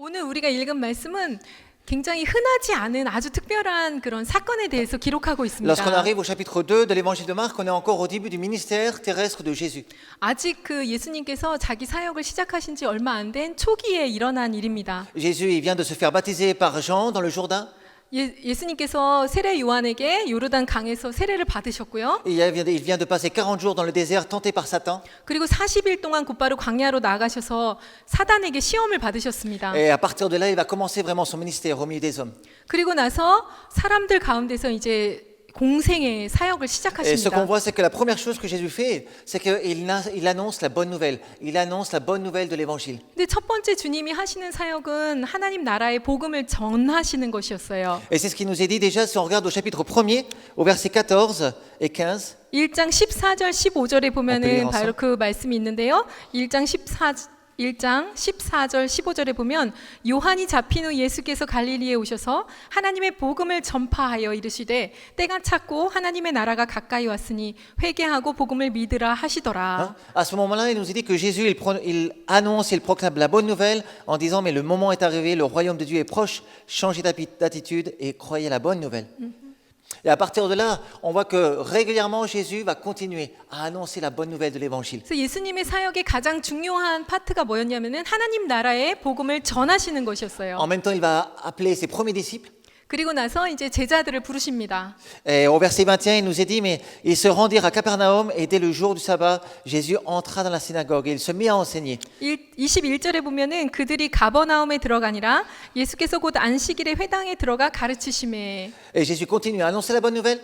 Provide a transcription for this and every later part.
오늘 우리가 읽은 말씀은 굉장히 흔하지 않은 아주 특별한 그런 사건에 대해서 기록하고 Lorsqu'on 있습니다. arrive au chapitre 2 de l'évangile de Marc, on est encore au début du ministère terrestre de Jésus. 아직 그 예수님께서 자기 사역을 시작하신 지 얼마 안 된 초기에 일어난 일입니다. Jésus, il vient de se faire baptiser par Jean dans le Jourdain. 예수님께서 세례 요한에게 요르단 강에서 세례를 받으셨고요. Et il vient de passer 40 jours dans le désert, tenté par Satan. 그리고 40일 동안 곧바로 광야로 나가셔서 사단에게 시험을 받으셨습니다. Et à partir de là, il va commencer vraiment son ministère au milieu des hommes. 그리고 나서 사람들 가운데서 이제 공생의 사역을 Et ce 시작하십니다. qu'on voit, c'est que la première chose que Jésus fait, c'est qu'il annonce la bonne nouvelle. Il annonce la bonne nouvelle de l'évangile. 근데 첫 번째 주님이 하시는 사역은 하나님 나라의 복음을 전하시는 것이었어요. Et c'est ce qui nous est dit déjà si on regarde au chapitre 1er, au verset 14 et 15. 1장 14절 15절에 보면은 어, 바로 그 말씀이 있는데요. 1장 14절 15절에 보면 요한이 잡힌 후 예수께서 갈릴리에 오셔서 하나님의 복음을 전파하여 이르시되 때가 찼고 하나님의 나라가 가까이 왔으니 회개하고 복음을 믿으라 하시더라. À ce moment-là, il nous est dit que Jésus, il annonce, il proclame la bonne nouvelle en disant, mais le moment est arrivé, le royaume de Dieu est proche, changez d'attitude et croyez la bonne nouvelle. Et à partir de là, on voit que régulièrement, Jésus va continuer à annoncer la bonne nouvelle de l'évangile. 그래서 예수님의 사역의 가장 중요한 파트가 뭐였냐면은 하나님 나라의 복음을 전하시는 것이었어요. En même temps, il va appeler ses premiers disciples. 그리고 나서 이제 제자들을 부르십니다. Et au verset 21, il nous est dit, mais ils se rendirent à Capernaum et dès le jour du sabbat, Jésus entra dans la synagogue et il se mit à enseigner. 21절에 보면은 그들이 가버나움에 들어가니라 예수께서 곧 안식일에 회당에 들어가 가르치심에. Et Jésus continue à annoncer la bonne nouvelle.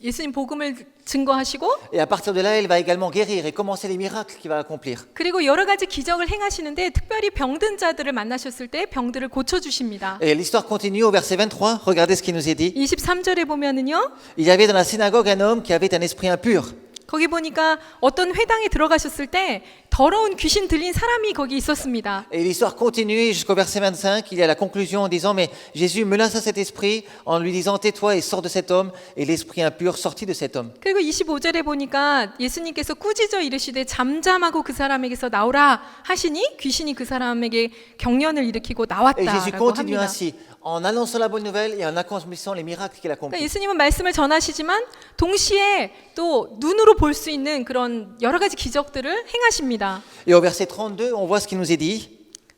예수님 복음을 증거하시고 Et à partir de là, il va également guérir et commencer les miracles qu'il va accomplir. 그리고 여러 가지 기적을 행하시는데 특별히 병든 자들을 만나셨을 때 병들을 고쳐 주십니다. Et l'histoire continue au verset 23. Regardez ce qui nous est dit. 23절에 보면은요. Il y avait dans la synagogue un homme qui avait un esprit impur. 거기 보니까 어떤 회당에 들어가셨을 때 더러운 귀신 들린 사람이 거기 있었습니다. Et l'histoire continue jusqu'au verset 25. Il y a la conclusion en disant, mais Jésus menaça cet esprit en lui disant, tais-toi et sors de cet homme. Et l'esprit impur sortit de cet homme. 그리고 25절에 보니까 예수님께서 꾸짖어 이르시되 잠잠하고 그 사람에게서 나오라 하시니 귀신이 그 사람에게 경련을 일으키고 Et Jésus 나왔다라고 continue 합니다. ainsi en annonçant la bonne nouvelle et en accomplissant les miracles qu'il 그러니까 accomplit. 예수님은 말씀을 전하시지만 동시에 또 눈으로 볼 수 있는 그런 여러 가지 기적들을 행하십니다. Et au verset 32, on voit ce qui nous est dit.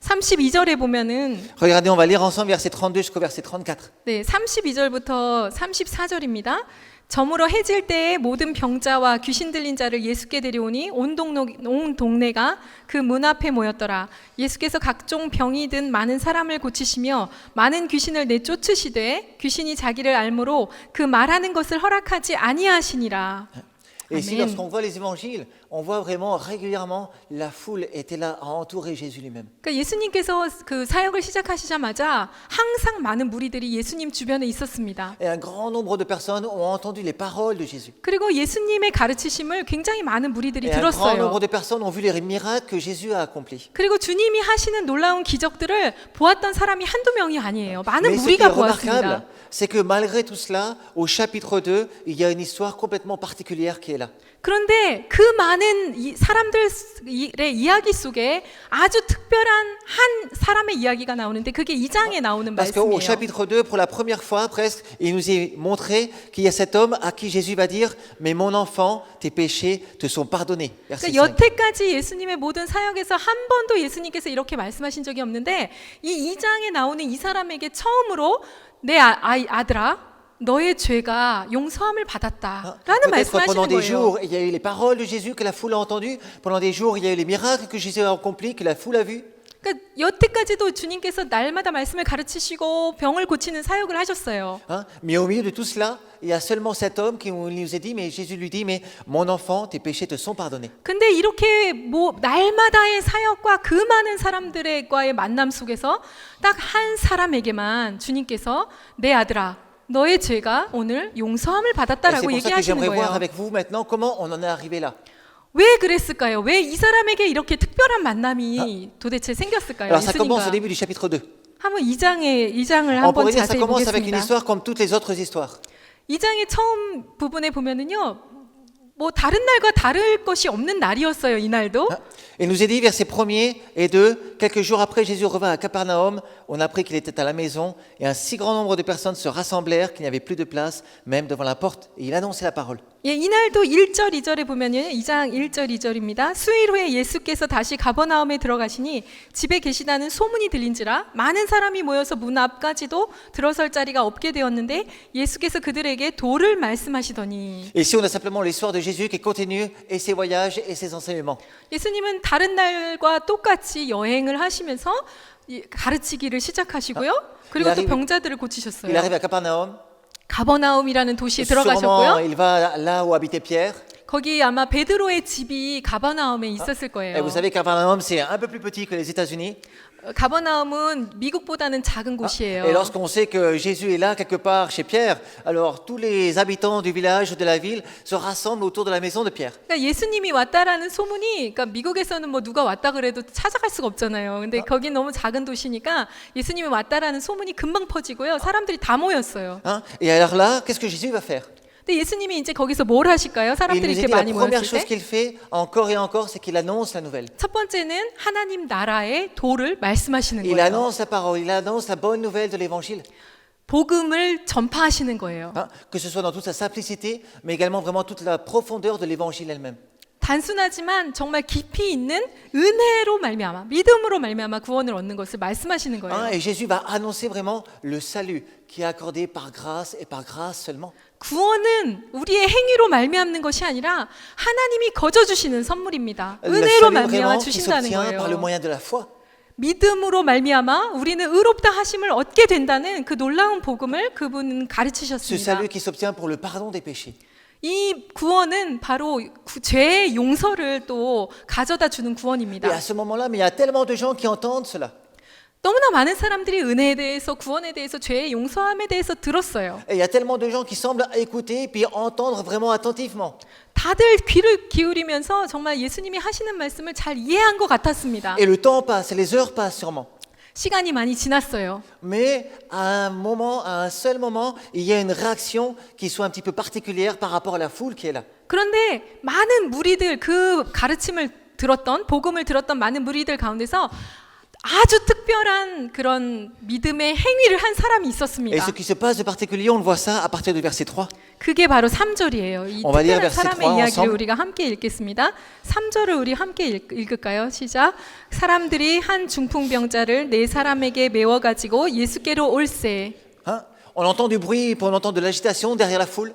32절에 보면은 Regardez, on va lire ensemble verset 32 jusqu'au verset 34. 네, 32절부터 34절입니다. 저물어 해질 때에 모든 병자와 귀신 들린 자를 예수께 데려오니 온 동네가 그 문 앞에 모였더라. 예수께서 각종 병이 든 많은 사람을 고치시며 많은 귀신을 내쫓으시되 귀신이 자기를 알므로 그 말하는 것을 허락하지 아니하시니라. Et ici, Amen. lorsqu'on voit les évangiles, on voit vraiment régulièrement la foule était là à entourer Jésus lui-même. 그러니까 예수님께서 그 사역을 시작하시자마자 항상 많은 무리들이 예수님 주변에 있었습니다. Et un grand nombre de personnes ont entendu les paroles de Jésus. 그리고 예수님의 가르치심을 굉장히 많은 무리들이 Et un grand 들었어요. nombre de personnes ont vu les miracles que Jésus a accomplis. 그리고 주님이 하시는 놀라운 기적들을 보았던 사람이 한두 명이 아니에요. 많은 Mais ce qui est 무리가 remarquable, 보았습니다. c'est que malgré tout cela, au chapitre 2, il y a une histoire complètement particulière qui est là. 그런데 그 많은 사람들의 이야기 속에 아주 특별한 한 사람의 이야기가 나오는데 그게 2장에 나오는 Parce qu'au 말씀이에요. chapitre 2, pour la première fois presque, il nous est montré qu'il y a cet homme à qui Jésus va dire « Mais mon enfant, tes péchés te sont pardonnés. » Verset 그러니까 5. 여태까지 예수님의 모든 사역에서 한 번도 예수님께서 이렇게 말씀하신 적이 없는데 이 2장에 나오는 이 사람에게 처음으로 내 아들아 너의 죄가 용서함을 받았다라는 Peut-être 말씀하시는 pendant des 거예요. jours, il y a eu les paroles de Jésus que la foule a entendues. Pendant des jours, il y a eu les miracles que Jésus a accomplis, que la foule a vus. 그러니까 여태까지도 주님께서 날마다 말씀을 가르치시고 병을 고치는 사역을 하셨어요. Hein? Mais au milieu de tout cela, il y a seulement cet homme qui nous a dit, mais Jésus lui dit, mais mon enfant, tes péchés te sont pardonnés. 근데 이렇게 뭐 날마다의 사역과 그 많은 사람들과의 만남 속에서 딱 한 사람에게만 주님께서 내 아들아 너의 죄가 오늘 용서함을 Et c'est 받았다라고 pour ça que 얘기하시는 j'aimerais voir 거예요. avec vous maintenant comment on en est arrivé là. 왜 그랬을까요? 왜 이 사람에게 이렇게 특별한 만남이 도대체 생겼을까요? Alors ça commence au 예수님과 début du chapitre 2. 한번 2장을 On 한번 pourrait dire que ça 자세히 commence avec une 보겠습니다. histoire comme toutes les autres histoires. 2장의 처음 부분에 보면은요. 뭐 다른 날과 다를 것이 없는 날이었어요. 이 날도. Il nous est dit, versets 1er et 2, quelques jours après, Jésus revint à Capernaum. On apprit qu'il était à la maison et un si grand nombre de personnes se rassemblèrent qu'il n'y avait plus de place, même devant la porte. Et il annonçait la parole. 예, 이날도 1절, 2절에 보면요. 2장 1절, 2절입니다. 수일 후에 예수께서 다시 가버나움에 들어가시니 집에 계시다는 소문이 들린지라 많은 사람이 모여서 문 앞까지도 들어설 자리가 없게 되었는데 예수께서 그들에게 도를 말씀하시더니 Et ici, on a simplement l'histoire de Jésus qui continue et ses voyages et ses enseignements. 예수님은 다른 날과 똑같이 여행을 하시면서 가르치기를 시작하시고요. 그리고 또 병자들을 Il 고치셨어요. arrive à Capernaum. 가버나움이라는 도시에 Sûrement, 들어가셨고요. il va là où habitait Pierre. 거기 아마 베드로의 집이 가버나움에 있었을 Et 거예요. vous savez, Capernaum, c'est un peu plus petit que les États-Unis. 가버나움은 미국보다는 작은 곳이에요. Et lorsqu'on sait que Jésus est là quelque part chez Pierre, alors tous les habitants du village ou de la ville se rassemblent autour de la maison de Pierre. 그러니까 예수님이 왔다라는 소문이, 그러니까 미국에서는 뭐 누가 왔다 그래도 찾아갈 수가 없잖아요. 근데 거긴 너무 작은 도시니까 예수님이 왔다라는 소문이 금방 퍼지고요. 사람들이 다 모였어요. Hein? Et alors là, qu'est-ce que Jésus va faire? 근데 예수님이 이제 거기서 뭘 하실까요? Il 사람들이 nous a 이렇게 dit la 많이 première 모였을 chose 때. qu'il fait encore et encore, c'est qu'il annonce la nouvelle. 첫 번째는 하나님 나라의 도를 말씀하시는 Il 거예요. annonce la parole, il annonce la bonne nouvelle de l'évangile. 복음을 전파하시는 거예요. Hein? Que ce soit dans toute sa simplicité, mais également vraiment toute la profondeur de l'évangile elle-même. 단순하지만 정말 깊이 있는 은혜로 말미암아, 믿음으로 말미암아 구원을 얻는 것을 말씀하시는 Hein? 거예요. Et Jésus va annoncer vraiment le salut qui est accordé par grâce et par grâce seulement. 구원은 우리의 행위로 말미암는 것이 아니라 하나님이 거저 주시는 선물입니다. Le 은혜로 salut 말미암아 vraiment qui 주신다는 s'obtient par le 거예요. moyen de la foi. 믿음으로 말미암아 우리는 의롭다 하심을 얻게 된다는 그 놀라운 복음을 그분은 Ce 가르치셨습니다. salut qui s'obtient pour le pardon des péchés. 이 구원은 바로 죄의 용서를 또 가져다 주는 Et 구원입니다. à ce moment-là, mais il y a tellement de gens qui entendent cela. 너무나 많은 사람들이 은혜에 대해서, 구원에 대해서, 죄의 용서함에 대해서 들었어요. Et il y a tellement de gens qui semblent écouter puis entendre vraiment attentivement. 다들 귀를 기울이면서 정말 예수님이 하시는 말씀을 잘 이해한 것 같았습니다. Et le temps passe, les heures passent sûrement. 시간이 많이 지났어요. Mais à un moment, à un seul moment, il y a une réaction qui soit un petit peu particulière par rapport à la foule qui est là. 그런데 많은 무리들, 그 가르침을 들었던, 복음을 들었던 많은 무리들 가운데서 아주 특별한 그런 믿음의 행위를 한 사람이 Et 있었습니다. ce qui se passe de particulier, on le voit ça à partir du verset 3. 그게 바로 3절이에요. 이 On va lire 특별한 verset 사람의 3 이야기를 ensemble. 우리가 함께 읽겠습니다. 3절을 우리 함께 읽을까요? 시작. 사람들이 한 중풍병자를 네 사람에게 메워가지고 예수께로 올세. Hein? On entend du bruit, puis on entend de l'agitation derrière la foule.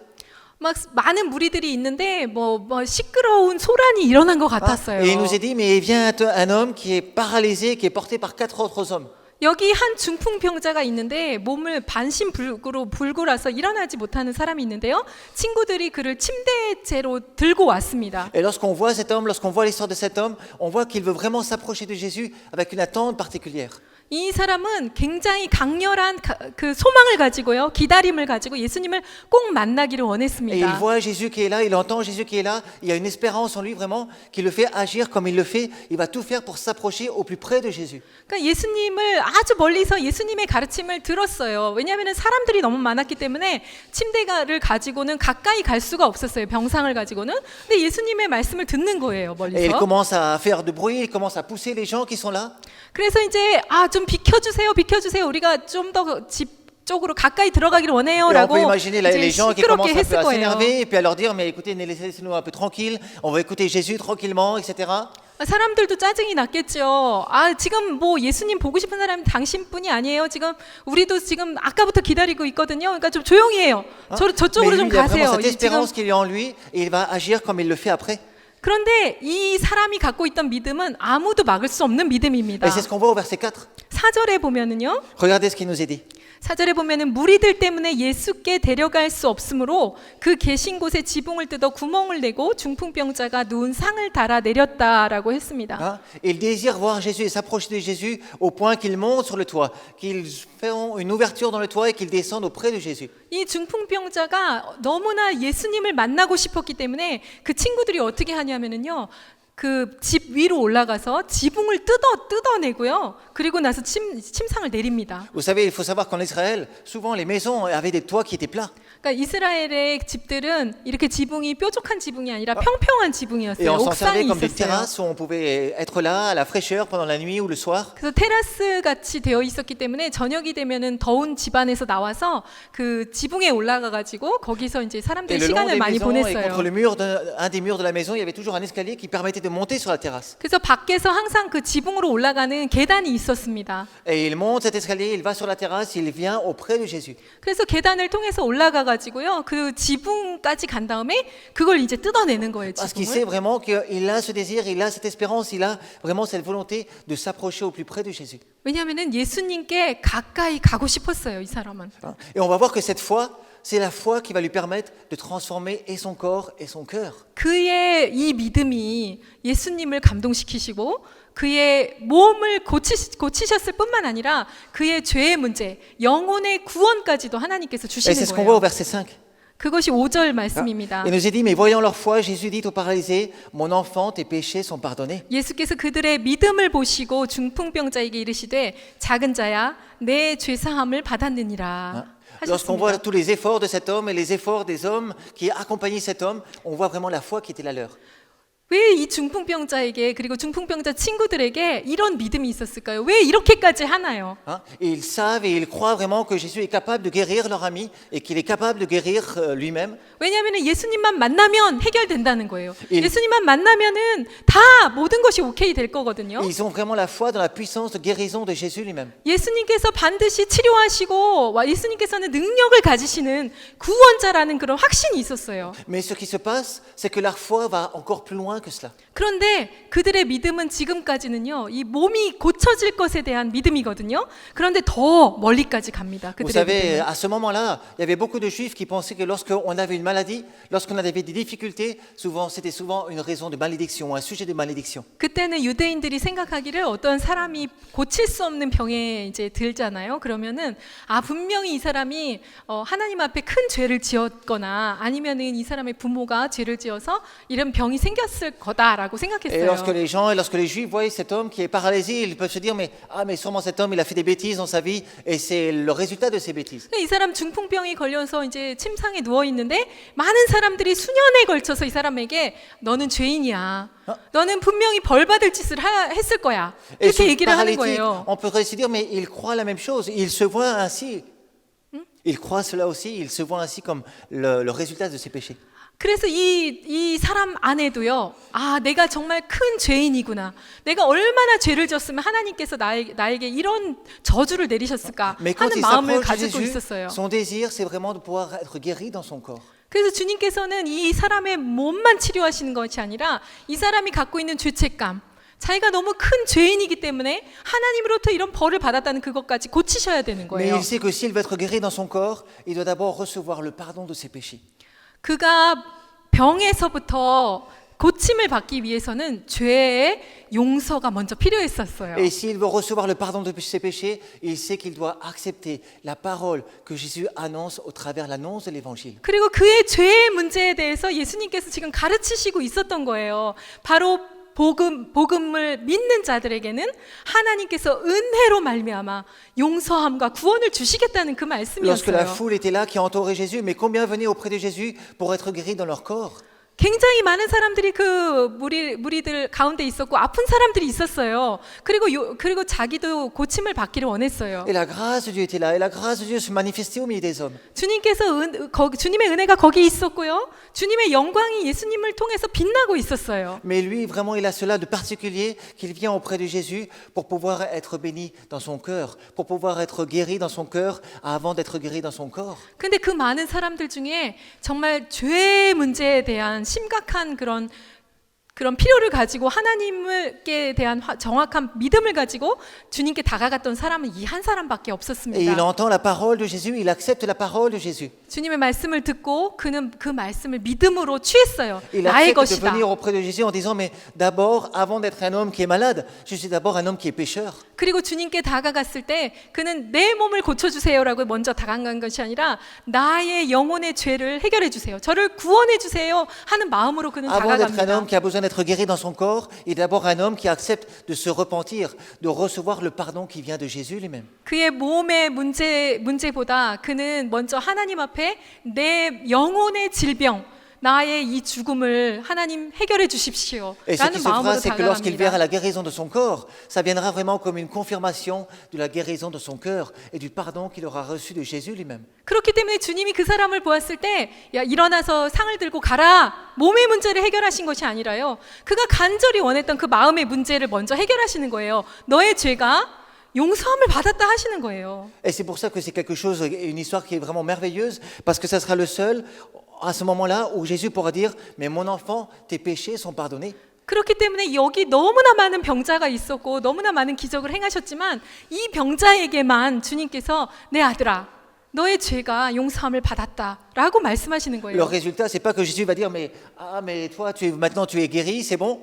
막 많은 무리들이 있는데 뭐 시끄러운 소란이 일어난 것 Hein? 같았어요. Et il nous est dit, mais il vient un homme qui est paralysé, qui est porté par 4 autres hommes. 여기 한 중풍병자가 있는데 몸을 반신불구로 불구라서 일어나지 못하는 사람이 있는데요. 친구들이 그를 침대째로 들고 왔습니다. Et lorsqu'on voit cet homme, lorsqu'on voit l'histoire de cet homme, on voit qu'il veut vraiment s'approcher de Jésus avec une attente particulière. 이 사람은 굉장히 강렬한 그 소망을 가지고요, 기다림을 가지고 예수님을 꼭 만나기를 Et il 원했습니다. voit Jésus qui est là, il entend Jésus qui est là, il y a une espérance en lui vraiment qui le fait agir comme il le fait. Il va tout faire pour s'approcher au plus près de Jésus. 그러니까 예수님을 아주 멀리서 예수님의 가르침을 들었어요. 왜냐하면 사람들이 너무 많았기 때문에 침대를 가지고는 가까이 갈 수가 없었어요. 병상을 가지고는. 근데 예수님의 말씀을 듣는 거예요, Et il 멀리서. commence à faire de bruit, il commence à pousser les gens qui sont là. 그래서 이제 좀 비켜주세요, 비켜주세요. 우리가 좀 더 집 쪽으로 가까이 들어가기를 Et on 원해요라고 peut imaginer les 이제 gens qui 시끄럽게 commencent un peu 했을 à 거예요. s'énerver et puis à leur dire, mais écoutez, laissez-nous un peu tranquille, on va écouter Jésus tranquillement, etc. 사람들도 짜증이 났겠죠. 지금 뭐 예수님 보고 싶은 사람이 당신뿐이 아니에요. 지금 우리도 지금 아까부터 기다리고 있거든요. 그러니까 좀 조용히 해요. Mais 저쪽으로 lui, 좀 il a vraiment 가세요. cette 지금 espérance qu'il est en lui et il va agir comme il le fait après. 그런데 이 사람이 갖고 있던 믿음은 아무도 막을 수 없는 믿음입니다. Et c'est ce qu'on voit au verset 4. 4절에 보면은요. Regardez ce qu'il nous est dit. 4절에 보면은 무리들 때문에 예수께 데려갈 수 없으므로 그 계신 곳에 지붕을 뜯어 구멍을 내고 중풍병자가 누운 상을 달아 내렸다라고 했습니다. Hein? Ils désirent voir Jésus et s'approcher de Jésus au point qu'ils montent sur le toit, qu'ils font une ouverture dans le toit et qu'ils descendent auprès de Jésus. 이 중풍병자가 너무나 예수님을 만나고 싶었기 때문에 그 친구들이 어떻게 하냐면은요. 그 집 위로 올라가서 지붕을 뜯어내고요. 그리고 나서 침상을 내립니다. Vous savez, il faut savoir qu'en Israël, souvent les maisons avaient des toits qui étaient plats. 그러니까 이스라엘의 집들은 이렇게 지붕이 뾰족한 지붕이 아니라 평평한 Et 지붕이었어요. on s'en 옥상이 servait comme des 있었어요. terrasses où on pouvait être là à la fraîcheur pendant la nuit ou le soir. 그래서 테라스 같이 되어 있었기 때문에 저녁이 되면은 더운 집안에서 나와서 그 지붕에 올라가 가지고 거기서 이제 Et 사람들이 le long 시간을 des 많이 maisons et contre 보냈어요. le mur un des murs de la maison, il y avait toujours un escalier qui permettait de monter sur la terrasse. 그래서 밖에서 항상 그 지붕으로 올라가는 계단이 있었습니다. Et il monte cet escalier, il va sur la terrasse, il vient auprès de Jésus. 그래서 계단을 통해서 올라가 가지고요. 그 지붕까지 간 다음에 그걸 이제 뜯어내는 거예요, Parce qu'il 지붕을. sait vraiment qu'il a ce désir, il a cette espérance, il a vraiment cette volonté de s'approcher au plus près de Jésus. 왜냐하면은 예수님께 가까이 가고 싶었어요, 이 사람은. Et on va voir que cette foi, c'est la foi qui va lui permettre de transformer et son corps et son cœur. 그의 이 믿음이 예수님을 감동시키시고 그의 몸을 고치셨을 뿐만 아니라 그의 죄의 문제, 영혼의 구원까지도 하나님께서 Et 주시는 c'est ce qu'on voit au 거예요. verset 5. 그것이 5절 말씀입니다. Il nous est dit, mais voyant leur foi, Jésus dit au paralysé, mon enfant, tes péchés sont pardonnés. 예수께서 그들의 믿음을 보시고 중풍병자에게 이르시되 작은 자야 내 죄사함을 받았느니라 Lorsqu'on voit 하셨습니다. tous les efforts de cet homme et les efforts des hommes qui accompagnaient cet homme, on voit vraiment la foi qui était la leur. 왜 이 중풍병자에게 그리고 중풍병자 친구들에게 이런 믿음이 있었을까요? 왜 이렇게까지 하나요? Hein? Et ils savent et ils croient vraiment que Jésus est capable de guérir leur ami et qu'il est capable de guérir lui-même. 왜냐하면 예수님만 만나면 해결된다는 거예요. 일- 예수님만 만나면은 다 모든 것이 오케이 될 거거든요. Et ils ont vraiment la foi dans la puissance de guérison de Jésus lui-même. 예수님께서 반드시 치료하시고 예수님께서는 능력을 가지시는 구원자라는 그런 확신이 있었어요. Mais ce qui se passe, c'est que leur foi va encore plus loin que cela. 그런데 그들의 믿음은 지금까지는요, 이 몸이 고쳐질 것에 대한 믿음이거든요. 그런데 더 멀리까지 갑니다. Vous 그들의 savez, 믿음은. à ce moment-là, il y avait beaucoup de juifs qui pensaient que lorsqu'on avait une maladie, lorsqu'on avait des difficultés, c'était souvent une raison de malédiction, un sujet de malédiction. 그때는 유대인들이 생각하기를 어떤 사람이 고칠 수 없는 병에 이제 들잖아요. 그러면은 분명히 이 사람이 하나님 앞에 큰 죄를 지었거나 아니면은 이 사람의 부모가 죄를 지어서 이런 병이 생겼을 거다라고 Et 생각했어요. lorsque les juifs voient cet homme qui est paralysé, ils peuvent se dire, mais sûrement cet homme, il a fait des bêtises dans sa vie, et c'est le résultat de ces bêtises. 이 사람 중풍병이 걸려서 이제 침상에 누워 있는데 많은 사람들이 수년에 걸쳐서 이 사람에게 너는 죄인이야. 너는 분명히 벌 받을 짓을 했을 거야. Et ce 이렇게 얘기를 하는 paralytique, 거예요. on pourrait se dire, mais il croit la même chose, il se voit ainsi. Il croit cela aussi, il se voit ainsi comme le résultat de ses péchés. 그래서 이 사람 안에도요, 내가 정말 큰 죄인이구나. 내가 얼마나 죄를 졌으면 하나님께서 나에게 이런 저주를 내리셨을까 Mais quand 하는 il 마음을 s'approche de 가지고 Jésus, 있었어요. son désir, c'est vraiment de pouvoir être guéri dans son corps. 그래서 주님께서는 이 사람의 몸만 치료하시는 것이 아니라 이 사람이 갖고 있는 죄책감, 자기가 너무 큰 죄인이기 때문에 하나님으로부터 이런 벌을 받았다는 그것까지 고치셔야 되는 Mais 거예요. il sait que s'il veut être guéri dans son corps, il doit d'abord recevoir le pardon de ses péchés. 그가 병에서부터 고침을 받기 위해서는 죄의 용서가 먼저 필요했었어요. Et s'il veut recevoir le pardon de ses péchés, il sait qu'il doit accepter la parole que Jésus annonce au travers l'annonce de l'évangile. 그리고 그의 죄의 문제에 대해서 예수님께서 지금 가르치시고 있었던 거예요. 바로 복음을 믿는 자들에게는 하나님께서 은혜로 말미암아 용서함과 구원을 주시겠다는 그 Lorsque la 말씀이었어요. foule était là, qui entourait Jésus, mais combien venaient auprès de Jésus pour être guéris dans leur corps? 굉장히 많은 사람들이 그 무리들 가운데 있었고 아픈 사람들이 있었어요. 그리고 자기도 고침을 받기를 원했어요. Et la grâce de Dieu était là, et la grâce de Dieu se manifestait au milieu des hommes. 주님의 은혜가 거기 있었고요. 주님의 영광이 예수님을 통해서 빛나고 있었어요. Mais lui, vraiment, il a cela de particulier, qu'il vient auprès de Jésus pour pouvoir être béni dans son cœur, pour pouvoir être guéri dans son cœur avant d'être guéri dans son corps. 근데 그 많은 사람들 중에 정말 죄의 문제에 대한 심각한 그런 필요를 가지고 하나님께 대한 정확한 믿음을 가지고 주님께 다가갔던 사람은 이 한 사람밖에 Et il 없었습니다. entend la parole de Jésus, il accepte la parole de Jésus. 주님의 말씀을 듣고 그는 그 말씀을 믿음으로 취했어요. Il 나의 accepte de 것이다. venir auprès de Jésus en disant, mais d'abord, avant d'être un homme qui est malade, je suis d'abord un homme qui est pécheur. 그리고 주님께 다가갔을 때 그는 내 몸을 고쳐주세요라고 먼저 다가간 것이 아니라 나의 영혼의 죄를 해결해 주세요. 저를 구원해 주세요 하는 마음으로 그는 Avant d'être un 다가갑니다. homme qui a besoin d'être guéri dans son corps, il est d'abord un homme qui accepte de se repentir, de recevoir le pardon qui vient de Jésus lui-même. 그의 몸의 문제보다 그는 먼저 하나님 앞에 내 영혼의 질병, 나의 이 죽음을 하나님 해결해 주십시오. Et ce qui 라는 se fera, 마음으로 c'est que lorsqu'il verra 다가갑니다. la guérison de son corps, ça viendra vraiment comme une confirmation de la guérison de son cœur et du pardon qu'il aura reçu de Jésus lui-même. 그렇기 때문에 주님이 그 사람을 보았을 때, 야, 일어나서 상을 들고 가라. 몸의 문제를 해결하신 것이 아니라요. 그가 간절히 원했던 그 마음의 문제를 먼저 해결하시는 거예요. 너의 죄가 용서함을 받았다 하시는 거예요. Et c'est pour ça que c'est quelque chose, une histoire qui est vraiment merveilleuse, parce que ça sera le seul, à ce moment-là, où Jésus pourra dire, mais mon enfant, tes péchés sont pardonnés. 그렇기 때문에 여기 너무나 많은 병자가 있었고 너무나 많은 기적을 행하셨지만 이 병자에게만 주님께서 내 아들아 너의 죄가 용서함을 받았다라고 말씀하시는 Le 거예요. résultat, c'est pas que Jésus va dire, mais toi, maintenant tu es guéri, c'est bon.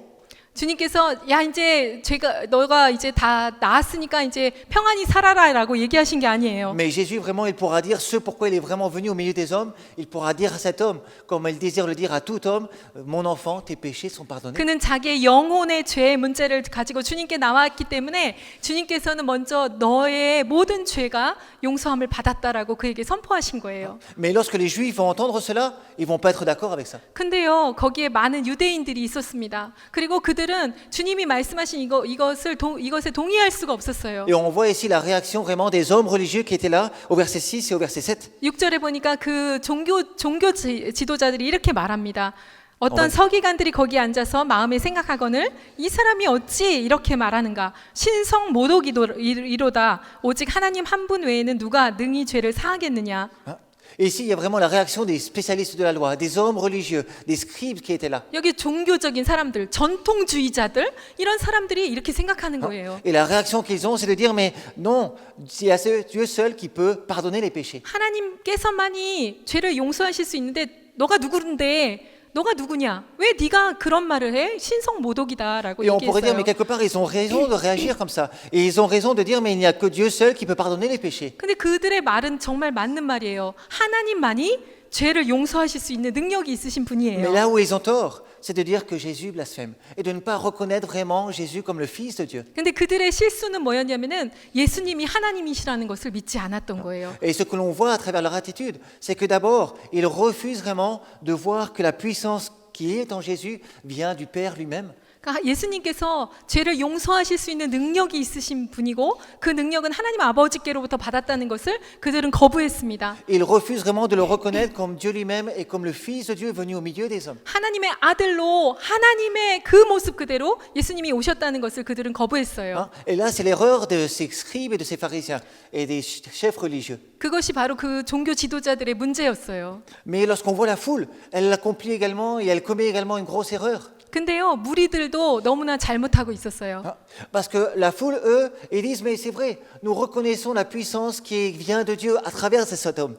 주님께서 야 이제 죄가 너가 이제 다 나았으니까 이제 평안히 살아라라고 얘기하신 게 아니에요. Mais Jésus, vraiment, il pourra dire ce pourquoi il est vraiment venu au milieu des hommes. Il pourra dire à cet homme, comme il désire le dire à tout homme, mon enfant, tes péchés sont pardonnés. 그는 자기의 영혼의 죄의 문제를 가지고 주님께 나왔기 때문에 주님께서는 먼저 너의 모든 죄가 용서함을 받았다라고 그에게 선포하신 거예요. Mais lorsque les Juifs vont entendre cela, ils vont pas être d'accord avec ça. 근데요 거기에 많은 유대인들이 있었습니다. 그리고 그들은 주님이 말씀하신 이것에 동의할 수가 없었어요. Et on voit ici la réaction vraiment des hommes religieux qui étaient là, au verset 6 et au verset 7. 6절에 보니까 그 종교 지도자들이 이렇게 말합니다. 어떤 어머니. 서기관들이 거기 앉아서 마음에 생각하거늘 이 사람이 어찌 이렇게 말하는가 신성 모독이로다 오직 하나님 한 분 외에는 누가 능히 죄를 사하겠느냐. Hein? Et ici, il y a vraiment la réaction des spécialistes de la loi, des hommes religieux, des scribes qui étaient là. 여기 종교적인 사람들, 전통주의자들 이런 사람들이 이렇게 생각하는 거예요. Et la réaction qu'ils ont, c'est de dire, mais non, il y a Dieu seul qui peut pardonner les péchés. 하나님께서만이 죄를 용서하실 수 있는데 너가 누구인데 너가 누구냐? 왜 네가 그런 말을 해? 신성 모독이다라고 Et on pourrait dire, mais 얘기했어요. quelque part, ils ont raison de réagir comme ça. Et ils ont raison de dire, mais il n'y a que Dieu seul qui peut pardonner les péchés. 근데 그들의 말은 정말 맞는 말이에요. 하나님만이 죄를 용서하실 수 있는 능력이 있으신 Mais 분이에요. là où ils ont tort, c'est de dire que Jésus blasphème et de ne pas reconnaître vraiment Jésus comme le Fils de Dieu. 근데 그들의 실수는 뭐였냐면은 예수님이 하나님이시라는 것을 믿지 않았던 거예요. Et ce que l'on voit à travers leur attitude, c'est que d'abord, ils refusent vraiment de voir que la puissance qui est en Jésus vient du Père lui-même. 그러니까 예수님께서 죄를 용서하실 수 있는 능력이 있으신 분이고 그 능력은 하나님 아버지께로부터 받았다는 것을 그들은 거부했습니다. Ils refusent vraiment de le reconnaître comme Dieu lui-même et comme le Fils de Dieu venu au milieu des hommes. 하나님의 아들로 하나님의 그 모습 그대로 예수님이 오셨다는 것을 그들은 거부했어요. Hein? Et là, c'est l'erreur de ces scribes et de ces pharisiens et des chefs religieux. 그것이 바로 그 종교 지도자들의 문제였어요. Mais lorsqu'on voit la foule, elle accomplit également et elle commet également une grosse erreur. 근데요, 무리들도 너무나 잘못하고 있었어요. Hein? Parce que la foule, eux, ils disent, mais c'est vrai, nous reconnaissons la puissance qui vient de Dieu à travers cet homme.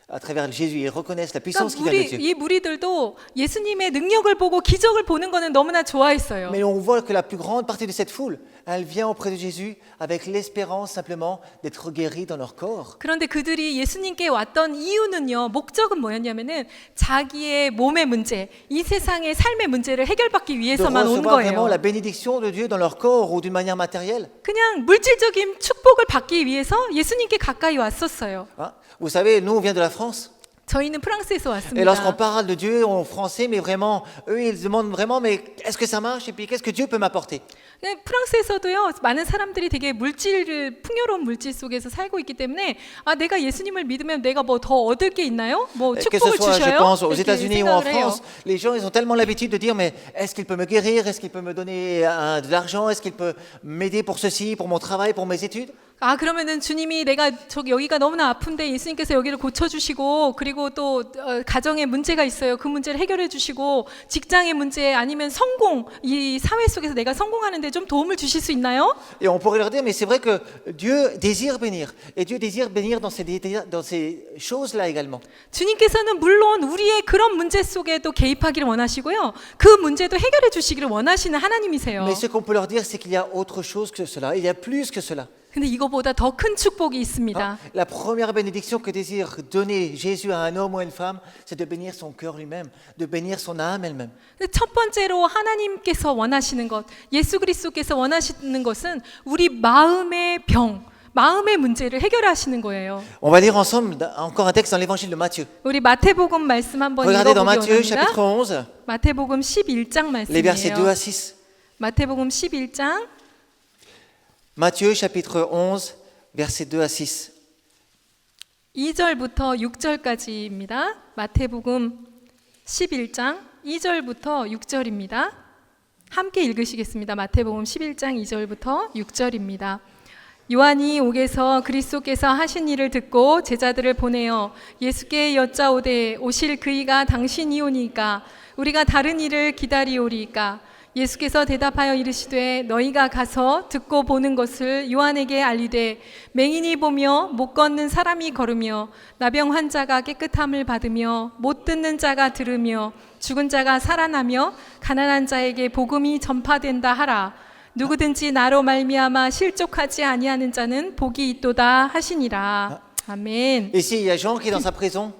À travers Jésus, ils reconnaissent la puissance qui vient de Dieu. 이 무리들도 예수님의 능력을 보고 기적을 보는 거는 너무나 좋아했어요. Mais on voit que la plus grande partie de cette foule, elle vient auprès de Jésus avec l'espérance simplement d'être guéris dans leur corps. 그런데 그들이 예수님께 왔던 이유는요, 목적은 뭐였냐면은 자기의 몸의 문제, 이 세상의 삶의 문제를 해결받기 De 위해서만 온 recevoir vraiment 거예요. la bénédiction de Dieu dans leur corps ou d'une manière matérielle. 그냥 물질적인 축복을 받기 위해서 예수님께 가까이 왔었어요. Hein? Vous savez, nous, on vient de la France. 저희는 프랑스에서 Et lorsqu'on 왔습니다. parle de Dieu en français, mais vraiment, eux, ils demandent vraiment, mais est-ce que ça marche? Et puis, qu'est-ce que Dieu peut m'apporter? 프랑스에서도요, 많은 사람들이 되게 풍요로운 물질 속에서 살고 있기 때문에 아, 내가 예수님을 믿으면 내가 뭐 더 얻을 게 있나요? 뭐 Que ce 축복을 soit, je 주셔요? pense, aux 이렇게 États-Unis ou en 생각을 해요. France, les gens, ils ont tellement l'habitude de dire, mais est-ce qu'il peut me guérir? Est-ce qu'il peut me donner de l'argent? Est-ce qu'il peut m'aider pour ceci, pour mon travail, pour mes études? 아, 그러면은 주님이 내가 여기가 너무나 아픈데 예수님께서 여기를 고쳐주시고 그리고 또 가정에 문제가 있어요. 그 문제를 해결해 주시고 직장의 문제 아니면 성공, 이 사회 속에서 내가 성공하는데 좀 도움을 주실 수 있나요? Et on pourrait leur dire, mais c'est vrai que Dieu désire bénir. Et Dieu désire bénir dans ces choses-là également. 주님께서는 물론 우리의 그런 문제 속에도 개입하기를 원하시고요. 그 문제도 해결해 주시기를 원하시는 하나님이세요. Mais ce qu'on peut leur dire, c'est qu'il y a autre chose que cela. Il y a plus que cela. 근데 이거보다 더 큰 축복이 있습니다. La première bénédiction que désire donner Jésus à un homme ou à une femme, c'est de bénir son cœur lui-même, de bénir son âme elle-même. 근데 첫 번째로 하나님께서 원하시는 것, 예수 그리스도께서 원하시는 것은 우리 마음의 병, 마음의 문제를 해결하시는 거예요. On va lire ensemble encore un texte dans l'évangile de Matthieu. 우리 마태복음 말씀 한번 Regardez dans 읽어보기 Matthieu 원합니다. chapitre 11, 마태복음 11장 les versets 2 à 말씀이에요. 6. 마태복음 11장 Matthieu chapitre 11, versets 2 à 6. 2절부터 6절까지입니다. 마태복음 11장 2절부터 6절입니다. 함께 읽으시겠습니다. 마태복음 11장 2절부터 6절입니다. 요한이 옥에서 그리스도께서 하신 일을 듣고 제자들을 보내어 예수께 여짜오되 오실 그이가 당신이오니까 우리가 다른 일을 기다리오리까. 예수께서 대답하여 이르시되 너희가 가서 듣고 보는 것을 요한에게 알리되 맹인이 보며 못 걷는 사람이 걸으며 나병 환자가 깨끗함을 받으며 못 듣는 자가 들으며 죽은 자가 살아나며 가난한 자에게 복음이 전파된다 하라. 누구든지 나로 말미암아 실족하지 아니하는 자는 복이 있도다 하시니라. 아멘. Ici, il y a Jean qui est dans sa prison.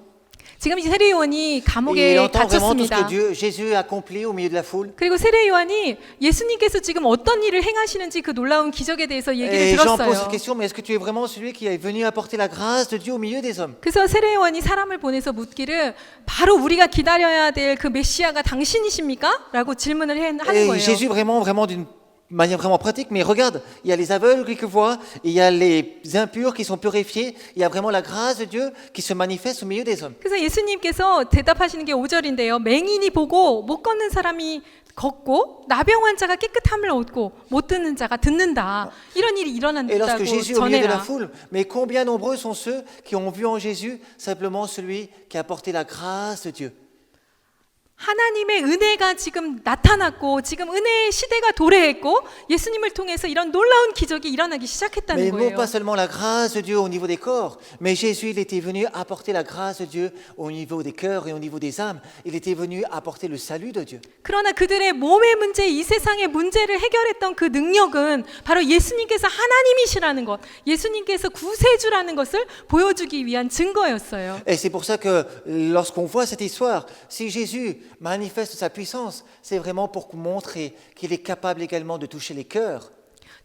지금 세례 요한이 Et il 감옥에 entend vraiment tout ce 갇혔습니다. que Jésus accomplit au milieu de la foule. 그리고 세례 요한이 예수님께서 지금 어떤 일을 행하시는지 그 놀라운 기적에 대해서 얘기를 Et Jean pose cette 들었어요. question, mais est-ce que tu es vraiment celui qui est venu apporter la grâce de Dieu au milieu des hommes? 그래서 세례 요한이 사람을 보내서 묻기를 바로 우리가 기다려야 될 그 메시아가 당신이십니까? 라고 질문을 하는 Et 거예요. Jésus, vraiment d'une manière vraiment pratique, mais regarde, il y a les aveugles qui voient, il y a les impurs qui sont purifiés, il y a vraiment la grâce de Dieu qui se manifeste au milieu des hommes. 그래서 예수님께서 대답하시는 게 5절인데요. 맹인이 보고 못 걷는 사람이 걷고 나병 환자가 깨끗함을 얻고 못 듣는 자가 듣는다. 이런 일이 Et lorsque 일어난다고 Jésus, au milieu de la 전해라. foule, mais combien nombreux sont ceux qui ont vu en Jésus simplement celui qui a apporté la grâce de Dieu? 하나님의 은혜가 지금 나타났고 지금 은혜의 시대가 도래했고 예수님을 통해서 이런 놀라운 기적이 일어나기 Mais 시작했다는 non 거예요. pas seulement la grâce de Dieu au niveau des corps, mais Jésus, il était venu apporter la grâce de Dieu au niveau des cœurs et au niveau des âmes. Il était venu apporter le salut de Dieu. 그러나 그들의 몸의 문제, 이 세상의 문제를 해결했던 그 능력은 바로 예수님께서 하나님이시라는 것, 예수님께서 구세주라는 것을 보여주기 위한 증거였어요. Et c'est pour ça que lorsqu'on voit cette histoire, si Jésus manifeste sa puissance, c'est vraiment pour montrer qu'il est capable également de toucher les cœurs.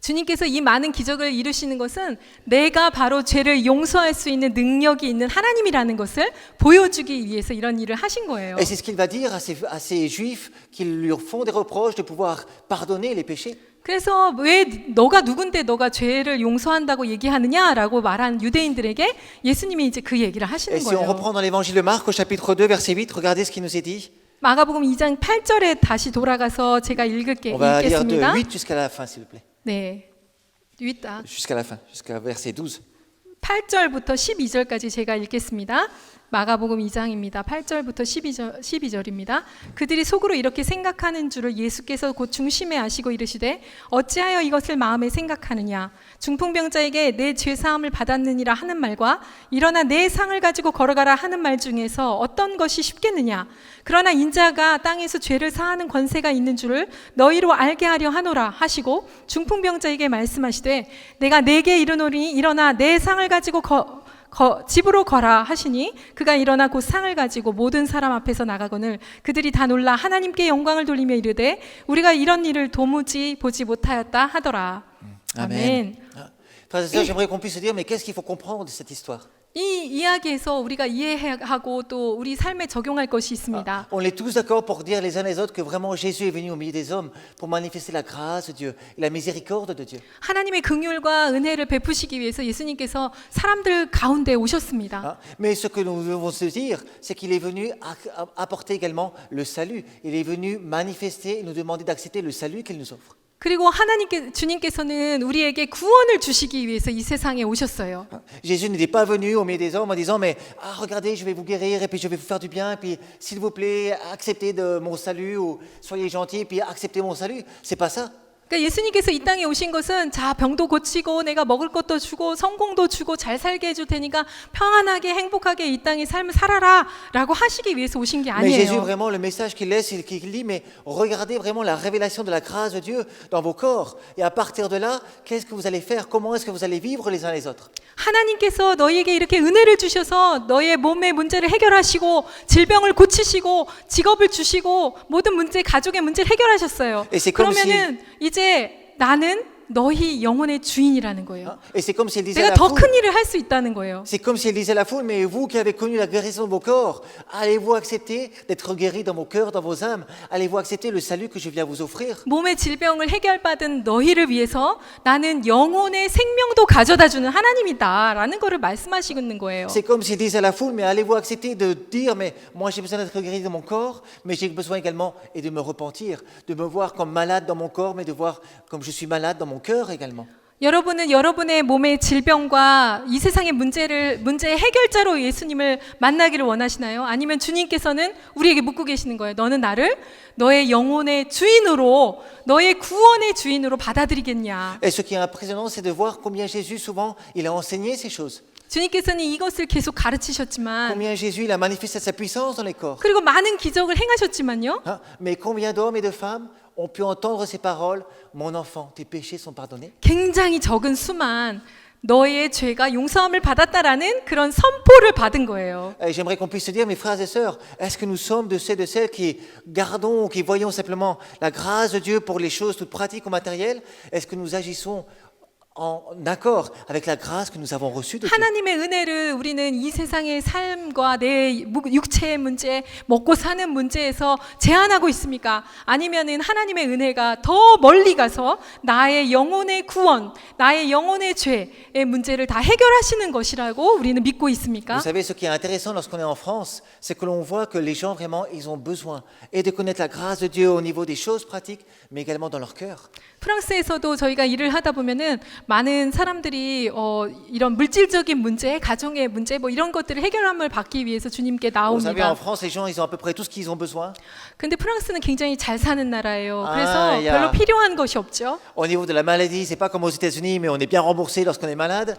주님께서 이 많은 기적을 이루시는 것은 내가 바로 죄를 용서할 수 있는 능력이 있는 하나님이라는 것을 보여주기 위해서 이런 일을 하신 거예요. Et c'est ce qu'il va dire à ces Juifs qui lui font des reproches de pouvoir pardonner les péchés. 그래서 왜 너가 누군데 너가 죄를 용서한다고 얘기하느냐라고 말한 유대인들에게 예수님이 이제 그 얘기를 하시는 Et si on 거예요. reprend dans l'évangile de Marc au chapitre 2 verset 8, regardez ce qu'il nous est dit. 마가복음 2장 8절에 다시 돌아가서 제가 On va lire de 읽겠습니다. 8 jusqu'à la fin, s'il vous plaît. 네. 윗다. Jusqu'à la fin, jusqu'à verset 12. 8절부터 12절까지 제가 읽겠습니다. 마가복음 2장입니다. 8절부터 12절입니다. 그들이 속으로 이렇게 생각하는 줄을 예수께서 곧 중심에 아시고 이르시되 어찌하여 이것을 마음에 생각하느냐 중풍병자에게 내 죄사함을 받았느니라 하는 말과 일어나 내 상을 가지고 걸어가라 하는 말 중에서 어떤 것이 쉽겠느냐 그러나 인자가 땅에서 죄를 사하는 권세가 있는 줄을 너희로 알게 하려 하노라 하시고 중풍병자에게 말씀하시되 내가 내게 이르노니 일어나 내 상을 가지고 집으로 거라 하시니 그가 일어나 곧 상을 가지고 모든 사람 앞에서 나가거늘 그들이 다 놀라 하나님께 영광을 돌리며 이르되 우리가 이런 일을 도무지 보지 못하였다 하더라. 아멘. Frères et sœurs, j'aimerais qu'on puisse se dire, mais qu'est-ce qu'il faut comprendre de cette histoire? 이 이야기에서 우리가 이해하고 또 우리 삶에 적용할 것이 있습니다. On est tous d'accord pour dire les uns les autres que vraiment Jésus est venu au milieu des hommes pour manifester la grâce de Dieu et la miséricorde de Dieu. 하나님의 긍휼과 은혜를 베푸시기 위해서 예수님께서 사람들 가운데 오셨습니다. Mais ce que nous devons se dire, c'est qu'il est venu apporter également le salut. Il est venu manifester et nous demander d'accepter le salut qu'il nous offre. 그리고 주님께서는 우리에게 구원을 주시기 위해서 이 세상에 오셨어요. Jésus n'était pas venu au milieu des hommes en disant mais regardez je vais vous guérir et puis je vais vous faire du bien et puis s'il vous plaît acceptez de mon salut ou soyez gentils et puis acceptez mon salut. C'est pas ça. 그러니까 예수님께서 이 땅에 오신 것은 자 병도 고치고 내가 먹을 것도 주고 성공도 주고 잘 살게 해줄 테니까 평안하게 행복하게 이 땅의 삶을 살아라라고 하시기 위해서 오신 게 Mais Jésus, 아니에요. vraiment, le message qu'il laisse, c'est qu'il dit, mais regardez vraiment la révélation de la grâce de Dieu dans vos corps. Et à partir de là, qu'est-ce que vous allez faire? Comment est-ce que vous allez vivre les uns les autres? 하나님께서 너희에게 이렇게 은혜를 주셔서 너의 몸의 문제를 해결하시고 질병을 고치시고 직업을 주시고 모든 문제, 가족의 문제를 해결하셨어요. Et c'est comme 그러면은 이제 나는 너희 영혼의 주인이라는 거예요. Hein? Et c'est comme s'il disait à 내가 la 더 foule, 큰 일을 할 수 있다는 거예요. c'est comme s'il disait à la foule, mais vous qui avez connu la guérison de vos corps, allez-vous accepter d'être guéris dans vos cœurs, dans vos âmes? Allez-vous accepter le salut que je viens vous offrir? 몸의 질병을 해결받은 너희를 위해서 나는 영혼의 생명도 가져다 주는 하나님이다라는 거를 말씀하시는 거예요. C'est comme s'il disait à la foule, mais allez-vous accepter de dire, mais moi j'ai besoin d'être guéri dans mon corps, mais j'ai besoin également et de me repentir, de me voir comme malade dans mon corps, mais de voir comme je suis malade dans mon cœur également. 여러분은 여러분의 몸의 질병과 이 세상의 문제의 해결자로 예수님을 만나기를 원하시나요? 아니면 주님께서는 우리에게 묻고 계시는 거예요. 너는 나를 너의 영혼의 주인으로, 너의 구원의 주인으로 받아들이겠냐? Et ce qui est impressionnant, c'est de voir combien Jésus, souvent, il a enseigné ces choses. 주님께서는 이것을 계속 가르치셨지만, Combien Jésus, il a manifesté sa puissance dans les corps. 그리고 많은 기적을 행하셨지만요. Hein? Mais combien d'hommes et de femmes ont pu entendre ces paroles? Mon enfant, tes péchés sont pardonnés. 굉장히 적은 수만 너의 죄가 용서함을 받았다라는 그런 선포를 받은 거예요. Et j'aimerais qu'on puisse se dire, mes frères et sœurs, est-ce que nous sommes de ceux de celles qui gardons, qui voyons simplement la grâce de Dieu pour les choses toutes pratiques ou matérielles? Est-ce que nous agissons en accord avec la grâce que nous avons reçue de Dieu? 하나님의 은혜를 우리는 이 세상의 삶과 내 육체의 문제, 먹고 사는 문제에서 제한하고 있습니까? 아니면은 하나님의 은혜가 더 멀리 가서 나의 영혼의 구원, 나의 영혼의 죄의 문제를 다 해결하시는 것이라고 우리는 믿고 있습니까? Vous savez, ce qui est intéressant lorsqu'on est en France, c'est que l'on voit que les gens vraiment, ils ont besoin et de connaître la grâce de Dieu au niveau des choses pratiques, mais également dans leur cœur. 프랑스에서도 저희가 일을 하다 보면은 많은 사람들이 이런 물질적인 문제, 가정의 문제 뭐 이런 것들을 해결함을 받기 위해서 주님께 Vous savez, en 나옵니다. France, les gens, ils ont à peu près tout ce qu'ils ont besoin. 근데 프랑스는 굉장히 잘 사는 나라예요. 아, 그래서 야. 별로 필요한 것이 없죠. Au niveau de la maladie, c'est pas comme aux États-Unis, mais on est bien remboursé lorsqu'on est malade.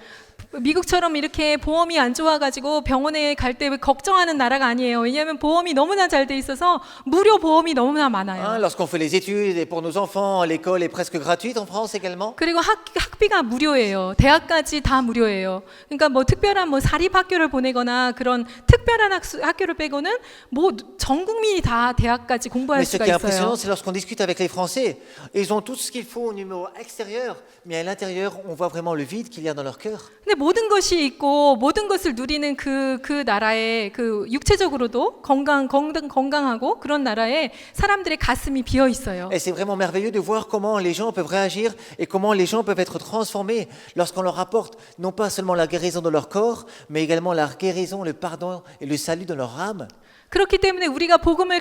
미국처럼 이렇게 보험이 안 좋아가지고 병원에 갈 때 걱정하는 나라가 아니에요. 왜냐하면 보험이 너무나 잘 돼 있어서 무료 보험이 너무나 Hein, 많아요. lorsqu'on fait les études et pour nos enfants, l'école est presque gratuite en France également. 그리고 학비가 무료예요. 대학까지 다 무료예요. 그러니까 뭐 특별한 뭐 사립학교를 보내거나 그런 특별한 학교를 빼고는 뭐 전 국민이 다 대학까지 공부할 Mais ce 수가 qui est 있어요. impressionnant, c'est lorsqu'on discute avec les Français, ils ont tout ce qu'il faut au niveau extérieur, mais à l'intérieur, on voit vraiment le vide qu'il y a dans leur cœur. 근데 모든 것이 있고 모든 것을 누리는 그 나라의 그 육체적으로도 건강하고 그런 나라에 사람들의 가슴이 비어 있어요. Et c'est vraiment merveilleux de voir comment les gens peuvent réagir et comment les gens peuvent être transformés lorsqu'on leur apporte non pas seulement la guérison de leur corps, mais également la guérison, le pardon et le salut de leur âme. 그렇기 때문에 우리가 복음을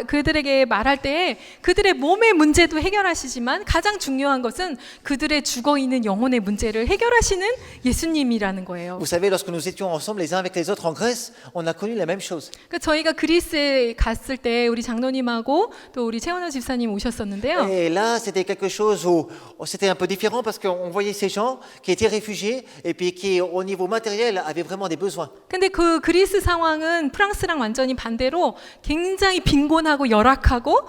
그들에게 말할 때 그들의 몸의 문제도 해결하시지만 가장 중요한 것은 그들의 죽어 있는 영혼의 문제를 해결하시는 예수님이라는 거예요. Vous savez, lorsque nous étions ensemble les uns avec les autres en Grèce, on a connu la même chose. 그러니까 저희가 그리스에 갔을 때 우리 장로님하고 또 우리 최원호 집사님 오셨었는데요. Et là, c'était quelque chose où c'était un peu différent parce qu'on voyait ces gens qui étaient réfugiés et puis qui, au niveau matériel, avaient vraiment des besoins. 근데 그 그리스 상황은 프랑스랑 완전히 반대로 굉장히 빈곤하고 열악하고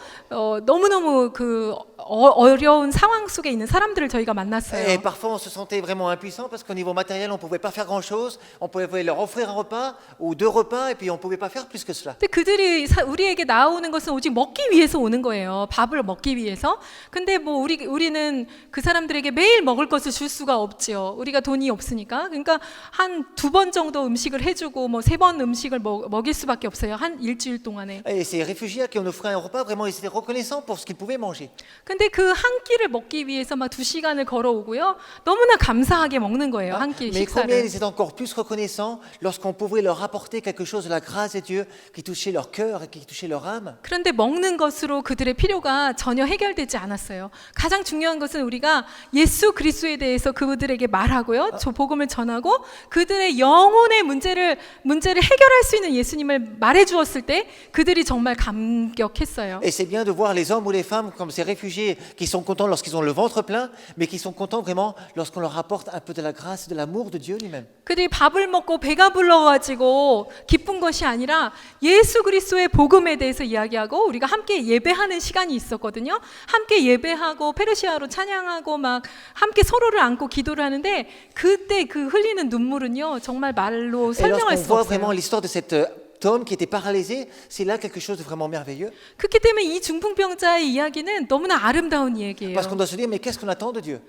너무너무 그 어려운 상황 속에 있는 사람들을 저희가 Et 만났어요. parfois, on se sentait vraiment impuissant parce qu'au niveau matériel, on ne pouvait pas faire grand-chose. On pouvait leur offrir un repas ou deux repas et puis on ne pouvait pas faire plus que cela. 근데 그들이 우리에게 나오는 것은 오직 먹기 위해서 오는 거예요. 밥을 먹기 위해서. 근데 뭐 우리는 그 사람들에게 매일 먹을 것을 줄 수가 없죠. 우리가 돈이 없으니까. 그러니까 한 2번 정도 음식을 해주고 뭐 3번 음식을 먹일 수밖에 없어요. 한 일주일 동안에. Et ces réfugiés à qui on offrait un repas, vraiment, ils étaient reconnaissants pour ce qu'ils pouvaient manger. 근데 그 한 끼를 먹기 위해서 막 2시간을 걸어오고요. 너무나 감사하게 먹는 거예요. 한 끼 Mais combien 식사를. ils étaient encore plus reconnaissants lorsqu'on pouvait leur apporter quelque chose de la grâce de Dieu qui touchait leur cœur et qui touchait leur âme. 그런데 먹는 것으로 그들의 필요가 전혀 해결되지 않았어요. 가장 중요한 것은 우리가 예수 그리스도에 대해서 그들에게 말하고요. 저 복음을 전하고 그들의 영혼의 문제를 해결할 수 있는 예수님을 말해 주었을 때 그들이 정말 감격했어요. Et c'est bien de voir les hommes ou les femmes comme ces réfugiés réfugiés qui sont contents lorsqu'ils ont le ventre plein, mais qui sont contents vraiment lorsqu'on leur apporte un peu de la grâce et de l'amour de Dieu lui-même. 그들이 밥을 먹고 배가 불러가지고 기쁜 것이 아니라 예수 그리스도의 복음에 대해서 이야기하고 우리가 함께 예배하는 시간이 있었거든요. 함께 예배하고 페르시아로 찬양하고 막 함께 서로를 안고 기도를 하는데 그때 그 흘리는 눈물은요 정말 말로 Et lorsqu'on 설명할 수 voit vraiment 없어요. l'histoire de cet homme qui était paralysé, c'est là quelque chose de vraiment merveilleux. 그렇기 때문에 이 중풍병자의 이야기는 너무나 아름다운 이야기예요. Parce qu'on doit se dire, mais qu'est-ce qu'on attend de Dieu?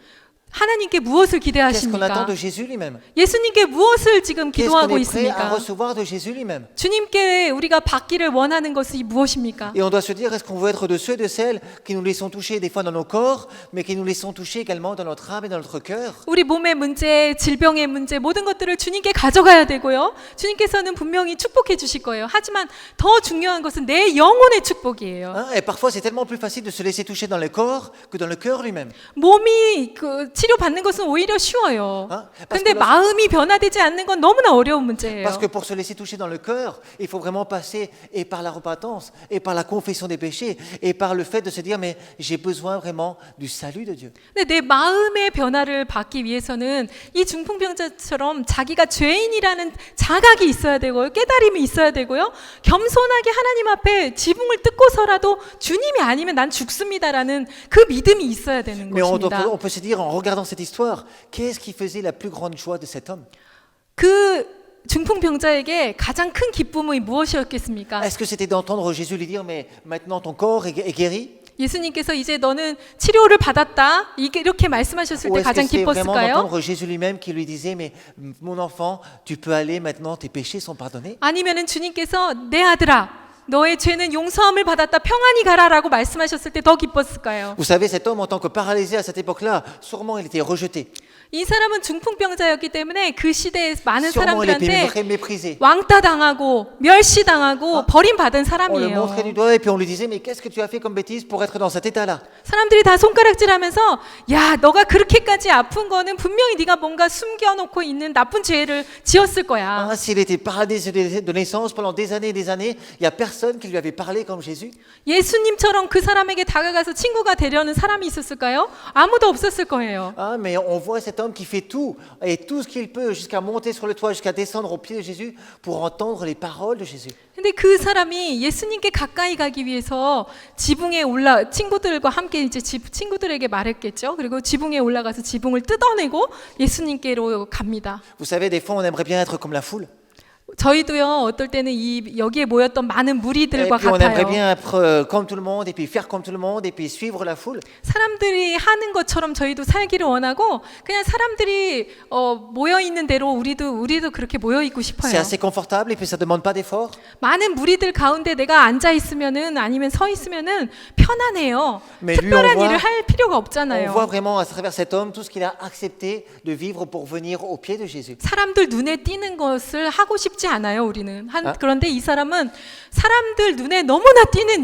하나님께 무엇을 Qu'est-ce qu'on attend 기대하십니까? de Jésus lui-même? 예수님께 무엇을 지금 Qu'est-ce qu'on 기도하고 est prêt à 있습니까? recevoir de Jésus lui-même? 주님께 우리가 받기를 원하는 것이 무엇입니까? Et on doit se dire, est-ce qu'on veut être de ceux et de celles qui nous laissons toucher des fois dans nos corps, mais qui nous laissons toucher également dans notre âme et dans notre cœur? 우리 몸의 문제, 질병의 문제, 모든 것들을 주님께 가져가야 되고요. 주님께서는 분명히 축복해 주실 거예요. 하지만 더 중요한 것은 내 영혼의 축복이에요. Hein? Et parfois, c'est tellement plus facile de se laisser toucher dans le corps que dans le cœur lui-même. 몸이 그 치료받는 것은 오히려 쉬워요. 아, 근데 parce que 마음이 변화되지 않는 건 너무나 어려운 문제예요. Parce que pour se laisser toucher dans le cœur, il faut vraiment passer et par la repentance, et par la confession des péchés, et par le fait de se dire, mais j'ai besoin vraiment du salut de Dieu. 근데 내 마음의 변화를 받기 위해서는 이 중풍병자처럼 자기가 죄인이라는 자각이 있어야 되고요. 깨달음이 있어야 되고요. 겸손하게 하나님 앞에 지붕을 뜯고서라도 주님이 아니면 난 죽습니다라는 그 믿음이 있어야 되는 Mais 것입니다. on peut se dire, en regardant cette histoire, qu'est-ce qui faisait la plus grande joie de cet homme? 그 중풍병자에게 가장 큰 기쁨이 무엇이었겠습니까? Est-ce que c'était d'entendre Jésus lui dire, mais maintenant ton corps est guéri? 예수님께서 이제 너는 치료를 받았다 이렇게 말씀하셨을 Ou 때 est-ce que 가장 c'était vraiment 기뻤을까요? d'entendre Jésus lui-même qui lui disait, mais mon enfant, tu peux aller maintenant, tes péchés sont pardonnés? 아니면은 주님께서 내 아들아 너의 죄는 용서함을 받았다 평안히 가라라고 말씀하셨을 때 더 기뻤을까요? Vous savez, cet homme, en tant que paralysé à cette époque-là, sûrement il était rejeté. 이 사람은 중풍병자였기 때문에 그 시대에 많은 Sûrement il était 사람들한테 très méprisé. 왕따 당하고 멸시당하고 버림받은 On le 사람이에요. montrait du doigt et puis on lui disait, mais qu'est-ce que tu as fait comme bêtise pour être dans cet état-là? 사람들이 다 손가락질하면서 야 너가 그렇게까지 아픈 거는 분명히 네가 뭔가 숨겨놓고 있는 나쁜 죄를 지었을 거야. Ah, s'il était paralysé de naissance pendant des années et des années, il n'y a personne qui lui avait parlé comme Jésus. 예수님처럼 그 사람에게 다가가서 친구가 되려는 사람이 있었을까요? 아무도 없었을 거예요. Ah, mais on voit cet homme qui fait tout, et tout ce qu'il peut, jusqu'à monter sur le toit, jusqu'à descendre au pied de Jésus, pour entendre les paroles de Jésus. 근데 그 사람이 예수님께 가까이 가기 위해서 지붕에 올라 친구들과 함께 이제 친구들에게 말했겠죠. 그리고 지붕에 올라가서 지붕을 뜯어내고 예수님께로 갑니다. Vous savez, des fois, on aimerait bien être comme la foule. 저희도요 어떨 때는 이 여기에 모였던 많은 Et 무리들과 puis, on aimerait 같아요. bien être comme tout le monde, et puis faire comme tout le monde, et puis suivre la foule. 사람들이 하는 것처럼 저희도 살기를 원하고 그냥 사람들이 모여 있는 대로 우리도 그렇게 모여 있고 싶어요. C'est assez confortable, et puis ça ne demande pas d'effort. 많은 무리들 가운데 내가 앉아 있으면은 아니면 서 있으면은 편안해요. Mais lui, 특별한 on voit- 일을 할 필요가 On 없잖아요. voit vraiment à travers cet homme tout ce qu'il a accepté de vivre pour venir au pied de Jésus. 사람들 눈에 띄는 것을 하고 싶지 않아요, 우리는. 아? 그런데 이 사람은 사람들 눈에 너무나 띄는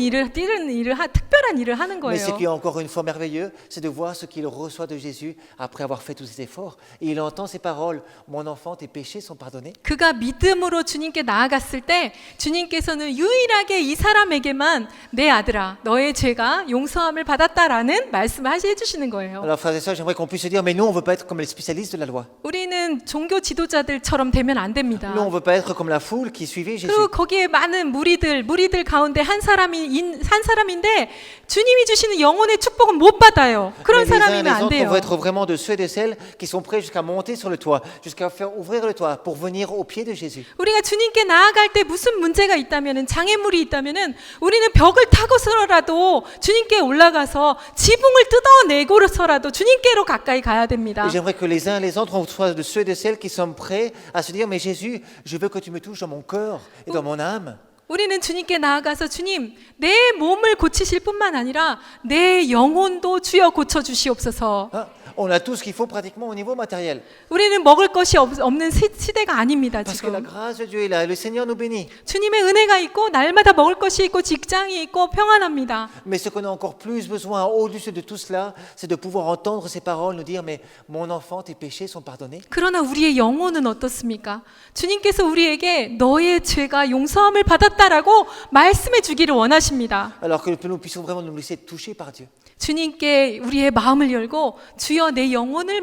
특별한 일을 하는 Mais ce 거예요. qui est encore une fois merveilleux, c'est de voir ce qu'il reçoit de Jésus après avoir fait tous ces efforts. Et il entend ces paroles, mon enfant, tes péchés sont pardonnés. 그가 믿음으로 주님께 나아갔을 때 주님께서는 유일하게 이 사람에게만 내 아들아, 너의 죄가 용서함을 받았다라는 말씀을 해주시는 거예요. Alors frères et sœurs, j'aimerais qu'on puisse se dire, mais nous, on ne veut pas être comme les spécialistes de la loi. 우리는 종교 지도자들처럼 되면 안 됩니다. Nous, on ne veut pas être comme la foule qui suivait Jésus. 그리고 거기에 많은 무리들 가운데 한 사람인데 주님이 주시는 영혼의 축복은 못 받아요. 그런 Mais les uns et 사람이면 les 안 autres, on 돼요. veut être vraiment de ceux et de celles qui sont prêts jusqu'à monter sur le toit, jusqu'à faire ouvrir le toit pour venir au pied de Jésus. 우리가 주님께 나아갈 때 무슨 문제가 있다면은 장애물이 있다면은 우리는 벽을 타고서라도 주님께 올라가서 지붕을 뜯어내고서라도 주님께로 가까이 가야 됩니다. Et j'aimerais que les uns et les autres, on soit de ceux et de celles qui sont prêts à se dire, mais Jésus, je veux que tu me touches dans mon cœur et dans mon âme. 우리는 주님께 나아가서 주님 내 몸을 고치실 뿐만 아니라 내 영혼도 주여 고쳐 주시옵소서. Hein? On a tout ce qu'il faut pratiquement au niveau matériel. 우리는 먹을 것이 없는 시대가 아닙니다, Parce que la 지금. grâce de Dieu est là, et le Seigneur nous bénit. 주님의 은혜가 있고 날마다 먹을 것이 있고 직장이 있고 평안합니다. Mais ce qu'on a encore plus besoin, au-dessus de tout cela, c'est de pouvoir entendre ces paroles nous dire, mais mon enfant, tes péchés sont pardonnés. 그러나 우리의 영혼은 어떻습니까? 주님께서 우리에게 너의 죄가 용서함을 받았다라고 말씀해 주기를 원하십니다. Alors que nous puissions vraiment nous laisser toucher par Dieu. 주님께 우리의 마음을 열고 주여 내 영혼을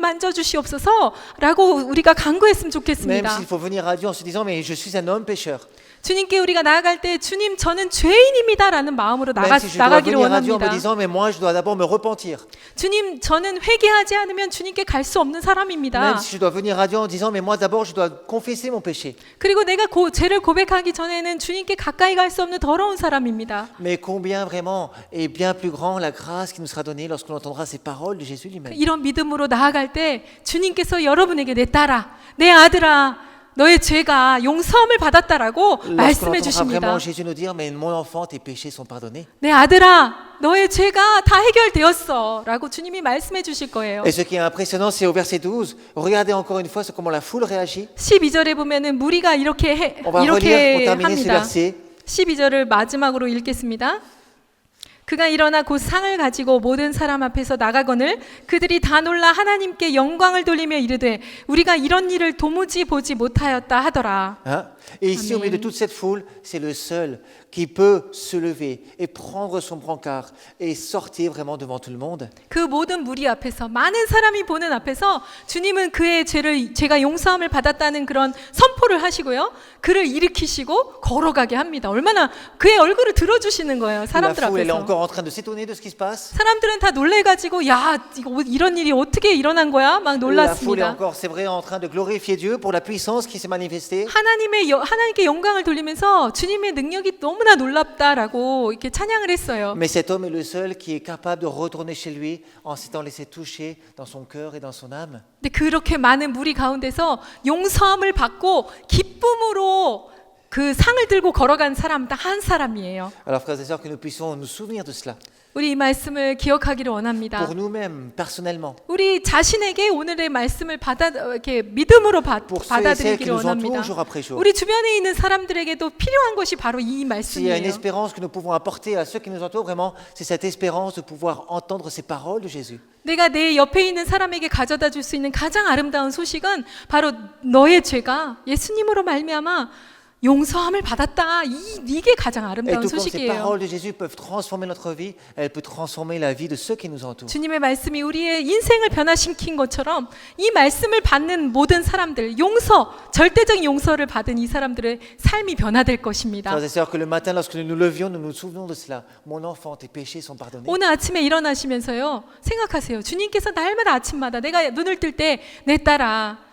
만져주시옵소서라고 우리가 간구했으면 Même 좋겠습니다. s'il faut venir à Dieu en se disant, mais je suis un homme pécheur. 주님께 우리가 나아갈 때 주님 저는 죄인입니다라는 마음으로 Même si je dois 나가기를 venir à Dieu en me 원합니다. disant, mais moi, je dois d'abord me repentir. 주님 저는 회개하지 않으면 주님께 갈 수 없는 Même 사람입니다. si je dois venir à Dieu en disant, mais moi, d'abord, je dois confesser mon péché. 그리고 내가 죄를 고백하기 전에는 주님께 가까이 갈 수 없는 더러운 사람입니다. Mais combien vraiment est bien plus grand la grâce qui nous sera donnée lorsqu'on entendra ces paroles de Jésus lui-même. 이런 믿음으로 나아갈 때 주님께서 여러분에게 내 딸아, 내 아들아, 너의 죄가 용서함을 받았다라고 Lorsqu'on 말씀해 entendra 주십니다. vraiment Jésus nous dire, mais mon enfant, tes péchés sont pardonnés. 내 아들아, 너의 죄가 다 해결되었어 라고 주님이 말씀해 주실 거예요. Et ce qui est impressionnant, c'est au verset 12, regardez encore une fois comment la foule réagit. 12절에 보면은 무리가 이렇게 On va relire pour 이렇게 terminer ce 합니다. verset. 12절을 마지막으로 읽겠습니다. 그가 일어나 곧 상을 가지고 모든 사람 앞에서 나가거늘 그들이 다 놀라 하나님께 영광을 돌리며 이르되 우리가 이런 일을 도무지 보지 못하였다 하더라. Hein? Et ici, au milieu de toute cette foule, c'est le seul qui peut se lever et prendre son brancard et sortir vraiment devant tout le monde. 그 모든 무리 앞에서 많은 사람이 보는 앞에서 주님은 그의 죄가 용서함을 받았다는 그런 선포를 하시고요. 그를 일으키시고 걸어가게 합니다. 얼마나 그의 얼굴을 들어주시는 거예요. La 사람들 foule, elle est 앞에서. encore en train de s'étonner de ce qui se passe. 사람들은 다 놀래가지고 야 이런 일이 어떻게 일어난 거야? 막 La foule est 놀랐습니다. encore, c'est vrai, en train de glorifier Dieu pour la puissance qui s'est manifestée. 하나님께 영광을 돌리면서 주님의 능력이 너무나 놀랍다라고 이렇게 찬양을 했어요. Mais cet homme est le seul qui est capable de retourner chez lui en s'étant laissé toucher dans son cœur et dans son âme. 근데 그렇게 많은 무리 가운데서 용서함을 받고 기쁨으로 그 상을 들고 걸어간 사람 딱 한 사람이에요. Alors, frères et sœurs, que nous puissions nous souvenir de cela. 우리 이 말씀을 기억하기를 원합니다. Pour nous-mêmes, personnellement. 우리 자신에게 오늘의 말씀을 이렇게 믿음으로 Pour ceux et celles qui 받아들이기를 nous entourent 원합니다. jour après jour. 우리 주변에 있는 사람들에게도 필요한 것이 바로 이 S'il y a une 말씀이에요. espérance que nous pouvons apporter à ceux qui nous entourent, vraiment, c'est cette espérance de pouvoir entendre ces paroles de Jésus. 내가 내 옆에 있는 사람에게 가져다 줄 수 있는 가장 아름다운 소식은 바로 너의 죄가 예수님으로 말미암아 용서함을 받았다. 이게 가장 Et 아름다운 tout comme ces 소식이에요. paroles de Jésus peuvent transformer notre vie, elles peuvent transformer la vie de ceux qui nous entourent. 주님의 말씀이 우리의 인생을 변화시킨 것처럼 이 말씀을 받는 모든 사람들, 절대적인 용서를 받은 이 사람들의 삶이 변화될 것입니다. Frères et sœurs, que le matin, lorsque nous nous levions, nous nous souvenons de cela. Mon enfant, tes péchés sont pardonnés. 오늘 아침에 일어나시면서요, 생각하세요. 주님께서 날마다 아침마다 내가 눈을 뜰 때 내 딸아,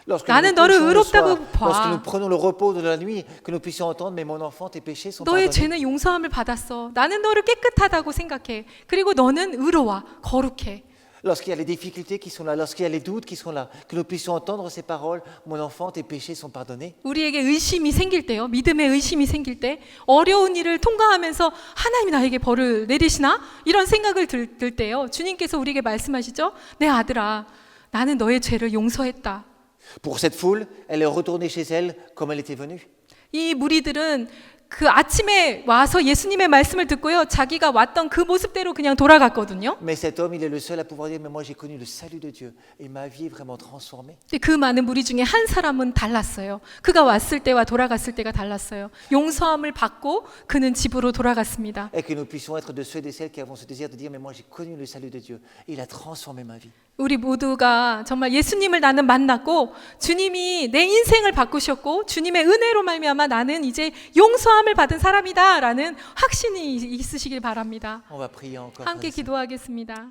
Lorsque 나는 nous nous 너를 couchons le soir, 의롭다고 봐. lorsque nous prenons le repos de la nuit, que nous puissions entendre, mais mon enfant, tes péchés sont 너의 pardonnés. 죄는 용서함을 받았어. 나는 너를 깨끗하다고 생각해. 그리고 너는 의로워, 거룩해. Lorsqu'il y a les difficultés qui sont là, lorsqu'il y a les doutes qui sont là, que nous puissions entendre ces paroles, mon enfant, tes péchés sont pardonnés. 우리에게 의심이 생길 때요, 믿음의 의심이 생길 때, 어려운 일을 통과하면서 하나님이 나에게 벌을 내리시나? 이런 생각을 들 때요, 주님께서 우리에게 말씀하시죠. 내 아들아, 나는 너의 죄를 용서했다. Pour cette foule, elle est retournée chez elle comme elle était venue. 이 무리들은 그 아침에 와서 예수님의 말씀을 듣고요, 자기가 왔던 그 모습대로 그냥 돌아갔거든요. Mais cet homme, il est le seul à pouvoir dire, mais moi j'ai connu le salut de Dieu et ma vie est vraiment transformée. 근데 그 많은 무리 중에 한 사람은 달랐어요. 그가 왔을 때와 돌아갔을 때가 달랐어요. 용서함을 받고 그는 집으로 돌아갔습니다. Et que nous puissions être de ceux et de celles qui avons ce désir de dire, mais moi j'ai connu le salut de Dieu et il a transformé ma vie. 우리 모두가 정말 예수님을 나는 만났고 주님이 내 인생을 바꾸셨고 주님의 은혜로 말미암아 나는 이제 용서함을 받은 사람이다라는 확신이 있으시길 바랍니다. On va prier encore. 함께 frères et sœurs. 기도하겠습니다.